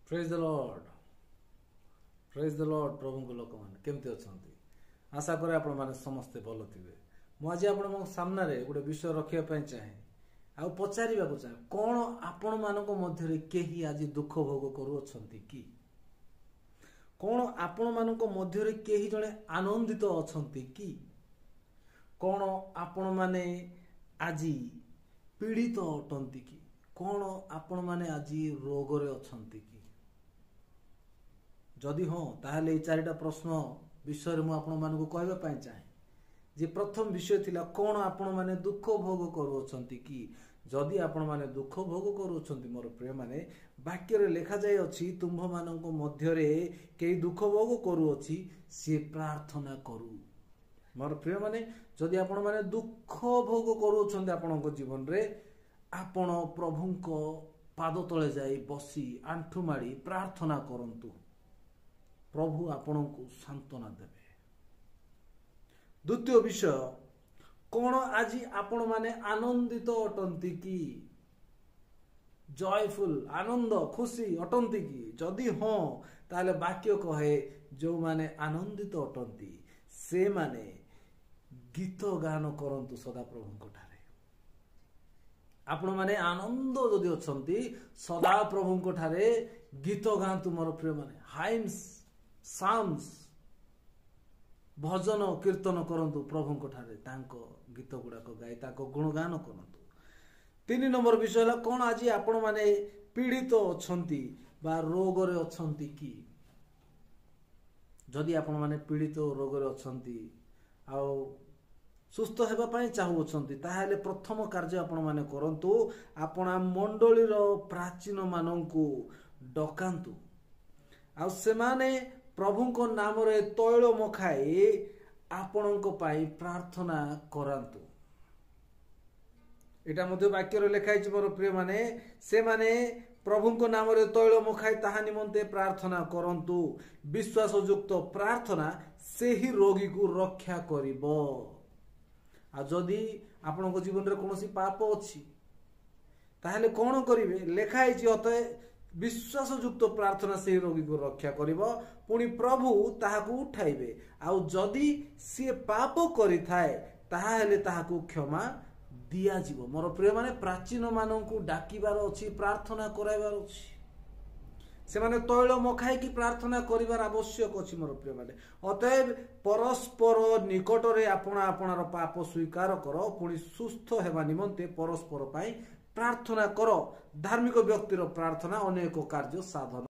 Praise the Lord प्रभु को लोक मैंने केमती अच्छा आशा करे आपण मैंने समस्ते भल थे मुझे आपण सामने गोटे विषय रखापी चाहे आ पचार चाहे कौन आपण मानक मध्य कहीं आज दुख भोग करुँच कि कौन आपण मानक मध्य कहीं जड़े आनंदित अच्छा कि कौन आपण माने आज पीड़ित अटंती कि कौन आपण माने आज रोग अच्छा कि जदि हाँ ताहले ये चारिटा प्रश्न विषय में आपण मानक कहवाई चाहे जे प्रथम विषय थिला कौन आपण माने दुख भोग करुँच कि जदि आपण माने दुख भोग करुँच मोर प्रिय माने वाक्य रे लिखा जाय अछि तुम्भ मानक मध्य रे केही दुख भोग करुअछि से प्रार्थना करू मोर प्रिय माने जदि आपण माने दुख भोग करुँच आपण जीवन रे आपण प्रभुंको पाद तले जाई बसी आंठु माड़ी प्रार्थना करंतु प्रभु आपण को सांत्वना देवे। द्वितीय विषय कौन आज आपण माने आनंदित अटंती कि जॉयफुल आनंद खुशी अटंती कि जदि हाँ ताले वाक्य कहे जो माने आनंदित अटंती से माने गीत गान करंतु सदा प्रभु ठारे आपण माने आनंद जदि अछंती सदा प्रभु ठारे गीत गांतु मोर प्रिय माने हाइम्स साम्स भजन कीर्तन करंतु प्रभु ठारे तांको गीत गुड़ाक गाई तांको गुणगान करंतु। 3 नंबर विषय है कौन आज आपण माने पीड़ित अछंती बा रोग रे अछंती कि जदि आपण माने पीड़ित रोग रे अछंती आ सुस्थ हेबा पई चाहू अछंती ताहाले प्रथम कार्य आपण माने करंतु आपणा मंडली रो प्राचीन मानंकु डकांतु आ से माने प्रभुंको नाम रे तैल मखाई आपणको पाई प्रार्थना करांतु। एटा मध्य वाक्य रे लिखाई छि मोर प्रिय माने से माने प्रभुंको नाम रे तैल मखाई ताहा निमंते प्रार्थना करंतु विश्वास युक्त प्रार्थना से ही रोगी को रक्षा करिवो। आ जदि आपणको जीवन रे कोनोसी पाप अछि ताहाले कोन करिवे लिखाई छि अतः विश्वास युक्त प्रार्थना से रोगी को रक्षा करिवो पुणी प्रभु ताहाकू उठाइबे आउ जदि सी पाप करि थाए ताहाले ताहाकू क्षमा दिया जीवो। मोर प्रिय माने प्राचीन माननकू डाकिबार अछि प्रार्थना कराइबार अछि से माने तैल मखाई की प्रार्थना करिबार आवश्यक अछि मोर प्रिय माने अतएव परस्पर निकट रे आपणा आपणार पाप स्वीकार करो पुणी सुस्थ हेबा निमंते परस्पर पाई प्रार्थना करो। धार्मिक व्यक्तिर प्रार्थना अनेक कार्य साधन